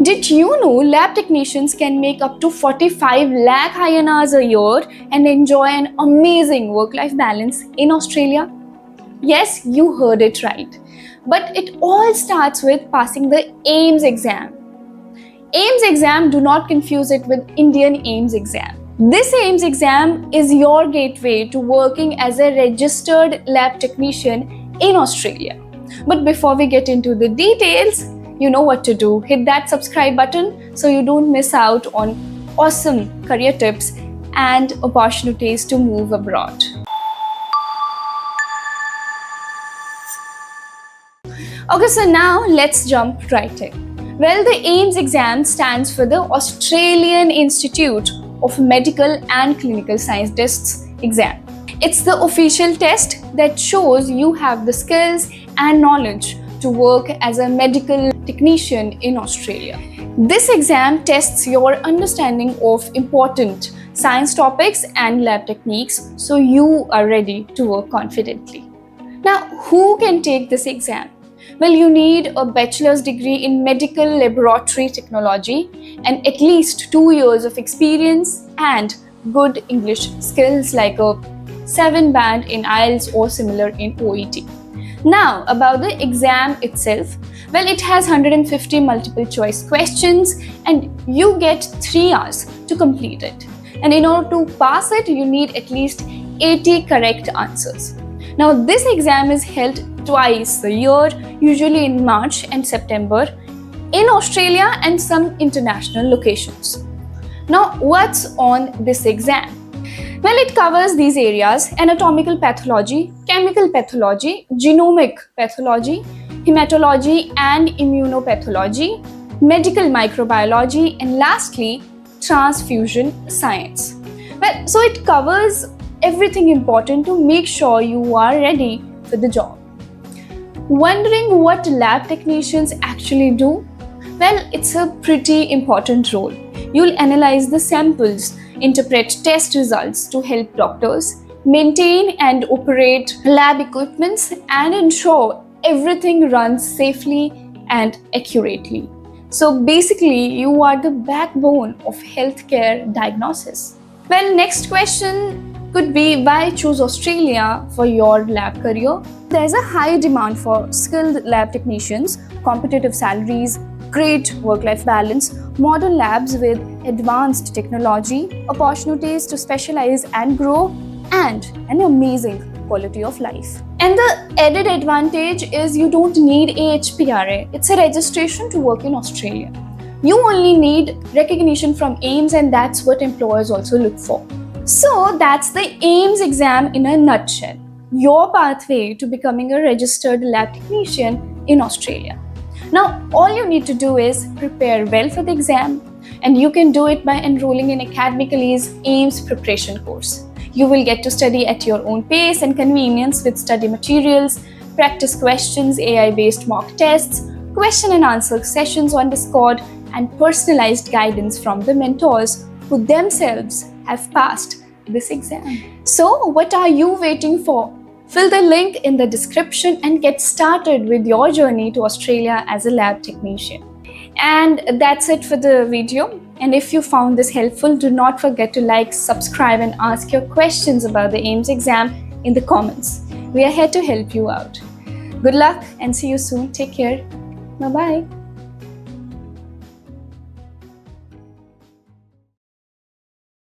Did you know lab technicians can make up to 45 lakh INRs a year and enjoy an amazing work-life balance in Australia? Yes, you heard it right. But it all starts with passing the AIMS exam. AIMS exam, do not confuse it with Indian AIMS exam. This AIMS exam is your gateway to working as a registered lab technician in Australia. But before we get into the details, you know what to do. Hit that subscribe button so you don't miss out on awesome career tips and opportunities to move abroad. Okay, so now let's jump right in. Well, the AIMS exam stands for the Australian Institute of Medical and Clinical Scientists exam. It's the official test that shows you have the skills and knowledge to work as a medical technician in Australia. This exam tests your understanding of important science topics and lab techniques so you are ready to work confidently. Now, who can take this exam? Well, you need a bachelor's degree in medical laboratory technology and at least 2 years of experience and good English skills like a 7 band in IELTS or similar in OET. Now, about the exam itself, well, it has 150 multiple choice questions and you get 3 hours to complete it. And in order to pass it, you need at least 80 correct answers. Now, this exam is held twice a year, usually in March and September, in Australia and some international locations. Now, what's on this exam? Well, it covers these areas: anatomical pathology, chemical pathology, genomic pathology, hematology and immunopathology, medical microbiology, and lastly, transfusion science. Well, so it covers everything important to make sure you are ready for the job. Wondering what lab technicians actually do? Well, it's a pretty important role. You'll analyze the samples, interpret test results to help doctors, maintain and operate lab equipments, and ensure everything runs safely and accurately. So basically, you are the backbone of healthcare diagnosis. Well, next question could be, why choose Australia for your lab career? There's a high demand for skilled lab technicians, competitive salaries, great work-life balance, modern labs with advanced technology, opportunities to specialize and grow, and an amazing quality of life. And the added advantage is you don't need AHPRA. It's a registration to work in Australia. You only need recognition from AIMS, and that's what employers also look for. So that's the AIMS exam in a nutshell. Your pathway to becoming a registered lab technician in Australia. Now, all you need to do is prepare well for the exam, and you can do it by enrolling in Academically's AIMS preparation course. You will get to study at your own pace and convenience with study materials, practice questions, AI-based mock tests, question and answer sessions on Discord, and personalized guidance from the mentors who themselves have passed this exam. So, what are you waiting for? Fill the link in the description and get started with your journey to Australia as a lab technician. And that's it for the video. And if you found this helpful, do not forget to like, subscribe, and ask your questions about the AIMS exam in the comments. We are here to help you out. Good luck and see you soon. Take care. Bye-bye.